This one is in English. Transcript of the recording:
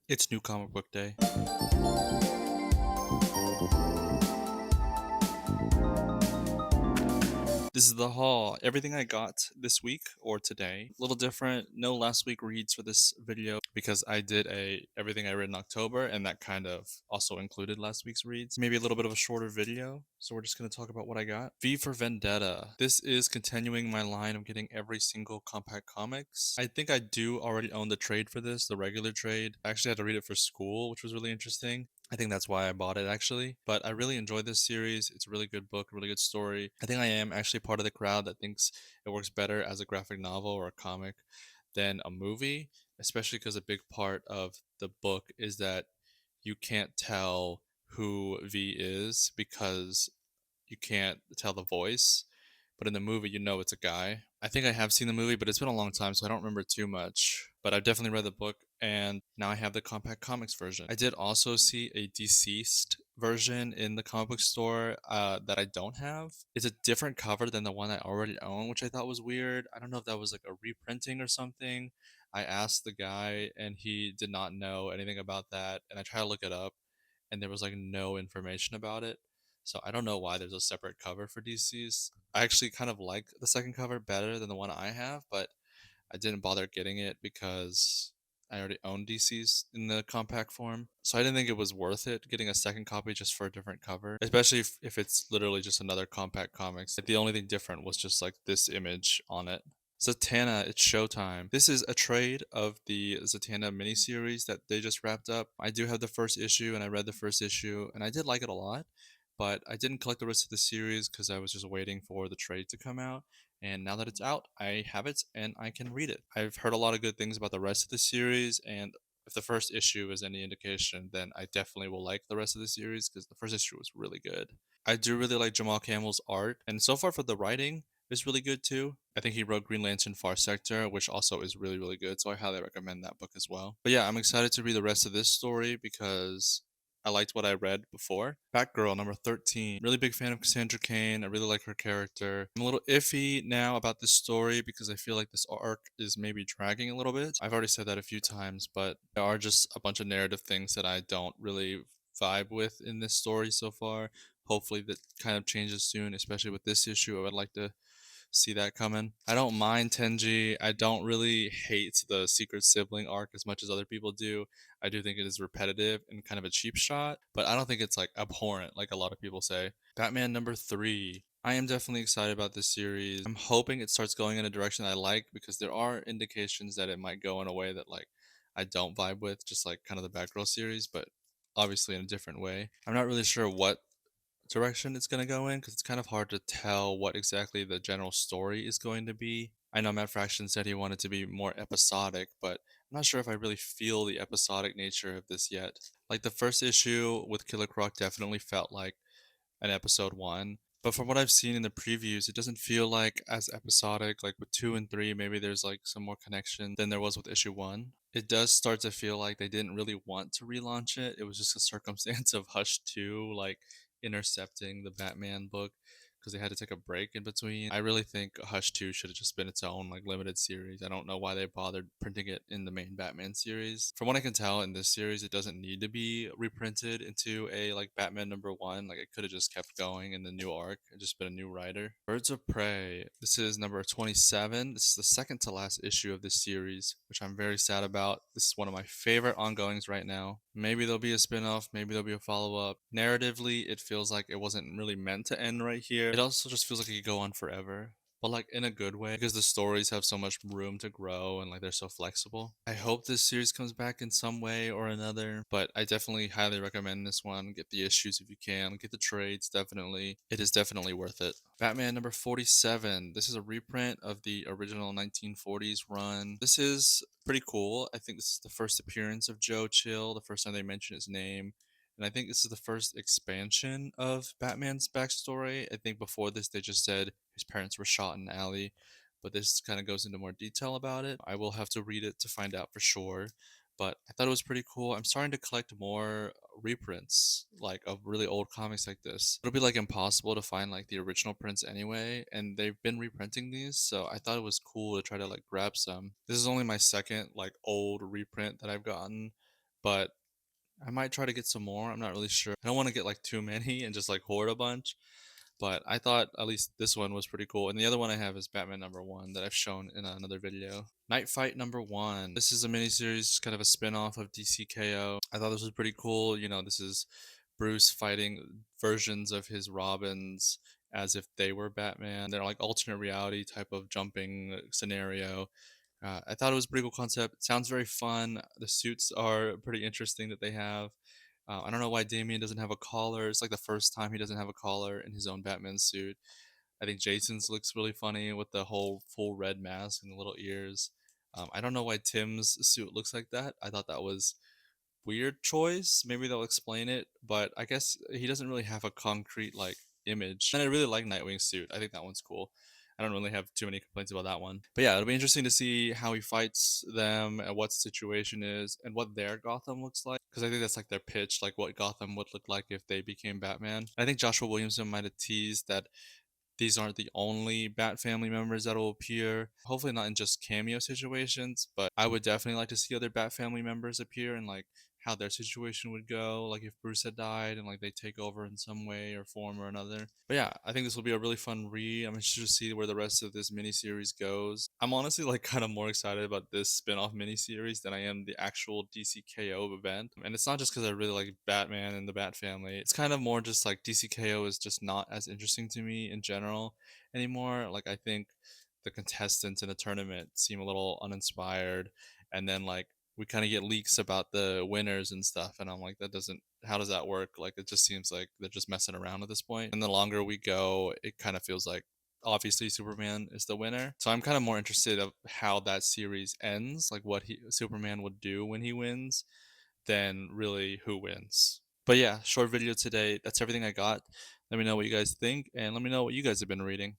It's New Comic Book Day. This is the haul. Everything I got this week or today. A little different. No last week reads for this video because I did a everything I read in October and that kind of also included last week's reads. Maybe a little bit of a shorter video. So we're just going to talk about what I got. V for Vendetta. This is continuing my line of getting every single compact comics. I think I do already own the trade for this, the regular trade. I actually had to read it for school, which was really interesting. I think that's why I bought it actually. But I really enjoyed this series. It's a really good book, a really good story. I think I am actually part of the crowd that thinks it works better as a graphic novel or a comic than a movie, especially because a big part of the book is that you can't tell who V is because you can't tell the voice. But in the movie, you know it's a guy. I think I have seen the movie, but it's been a long time, so I don't remember too much. But I've definitely read the book, and now I have the compact comics version. I did also see a deceased version in the comic book store that I don't have. It's a different cover than the one I already own, which I thought was weird. I don't know if that was like a reprinting or something. I asked the guy, and he did not know anything about that. And I tried to look it up, and there was like no information about it. So I don't know why there's a separate cover for DC's. I actually kind of like the second cover better than the one I have, but I didn't bother getting it because I already own DC's in the compact form. So I didn't think it was worth it getting a second copy just for a different cover, especially if it's literally just another compact comics. Like, the only thing different was just like this image on it. Zatanna, it's showtime. This is a trade of the Zatanna miniseries that they just wrapped up. I do have the first issue and I read the first issue and I did like it a lot, but I didn't collect the rest of the series because I was just waiting for the trade to come out. And now that it's out, I have it and I can read it. I've heard a lot of good things about the rest of the series, and if the first issue is any indication, then I definitely will like the rest of the series because the first issue was really good. I do really like Jamal Campbell's art, and so far for the writing is really good too. I think he wrote Green Lantern Far Sector, which also is really, really good, so I highly recommend that book as well. But yeah, I'm excited to read the rest of this story because I liked what I read before. Batgirl number 13. Really big fan of Cassandra Cain. I really like her character. I'm a little iffy now about this story because I feel like this arc is maybe dragging a little bit. I've already said that a few times, but there are just a bunch of narrative things that I don't really vibe with in this story so far. Hopefully that kind of changes soon, especially with this issue. I would like to see that coming. I don't mind Tenji. I don't really hate the secret sibling arc as much as other people do. I do think it is repetitive and kind of a cheap shot, but I don't think it's like abhorrent like a lot of people say. Batman number 3. I am definitely excited about this series. I'm hoping it starts going in a direction I like because there are indications that it might go in a way that like I don't vibe with, just like kind of the Batgirl series, but obviously in a different way. I'm not really sure what direction it's going to go in because it's kind of hard to tell what exactly the general story is going to be. I know Matt Fraction said he wanted to be more episodic, but I'm not sure if I really feel the episodic nature of this yet. Like the first issue with Killer Croc definitely felt like an episode one. But from what I've seen in the previews, it doesn't feel like as episodic. Like with two and three, maybe there's like some more connection than there was with issue one. It does start to feel like they didn't really want to relaunch it. It was just a circumstance of Hush 2, like intercepting the Batman book because they had to take a break in between. I really think Hush 2 should have just been its own like limited series. I don't know why they bothered printing it in the main Batman series. From what I can tell in this series, it doesn't need to be reprinted into a like Batman number 1. Like it could have just kept going in the new arc and just been a new writer. Birds of Prey. This is number 27. This is the second to last issue of this series, which I'm very sad about. This is one of my favorite ongoings right now. Maybe there'll be a spin-off, maybe there'll be a follow-up. Narratively, it feels like it wasn't really meant to end right here. It also just feels like it could go on forever, but like in a good way because the stories have so much room to grow and like they're so flexible. I hope this series comes back in some way or another, but I definitely highly recommend this one. Get the issues if you can, get the trades definitely. It is definitely worth it. Batman number 47. This is a reprint of the original 1940s run. This is pretty cool. I think this is the first appearance of Joe Chill, the first time they mention his name. And I think this is the first expansion of Batman's backstory. I think before this, they just said his parents were shot in an alley, but this kind of goes into more detail about it. I will have to read it to find out for sure, but I thought it was pretty cool. I'm starting to collect more reprints like of really old comics like this. It'll be like impossible to find like the original prints anyway, and they've been reprinting these, so I thought it was cool to try to like grab some. This is only my second like old reprint that I've gotten, but I might try to get some more. I'm not really sure. I don't want to get like too many and just like hoard a bunch. But I thought at least this one was pretty cool. And the other one I have is Batman number one that I've shown in another video. Night Fight number one. This is a miniseries, kind of a spin-off of DCKO. I thought this was pretty cool. This is Bruce fighting versions of his Robins as if they were Batman. They're like alternate reality type of jumping scenario. I thought it was a pretty cool concept. It sounds very fun. The suits are pretty interesting that they have. I don't know why Damian doesn't have a collar. It's like the first time he doesn't have a collar in his own Batman suit. I think Jason's looks really funny with the whole full red mask and the little ears. I don't know why Tim's suit looks like that. I thought that was weird choice. Maybe they'll explain it, but I guess he doesn't really have a concrete like image. And I really like Nightwing's suit. I think that one's cool. I don't really have too many complaints about that one. But yeah, it'll be interesting to see how he fights them and what the situation is and what their Gotham looks like. Because I think that's like their pitch, like what Gotham would look like if they became Batman. I think Joshua Williamson might have teased that these aren't the only Bat family members that will appear. Hopefully not in just cameo situations, but I would definitely like to see other Bat family members appear and like how their situation would go, like if Bruce had died and like they take over in some way or form or another. But yeah, I think this will be a really fun read. I'm interested to see where the rest of this miniseries goes. I'm honestly like kind of more excited about this spin-off miniseries than I am the actual DCKO event. And it's not just because I really like Batman and the Bat family. It's kind of more just like DCKO is just not as interesting to me in general anymore. Like I think the contestants in the tournament seem a little uninspired, and then like we kind of get leaks about the winners and stuff, and I'm like, that doesn't. How does that work? Like it just seems like they're just messing around at this point. And the longer we go, it kind of feels like obviously Superman is the winner. So I'm kind of more interested of how that series ends, like what Superman would do when he wins, than really who wins. But yeah, short video today. That's everything I got. Let me know what you guys think, and let me know what you guys have been reading.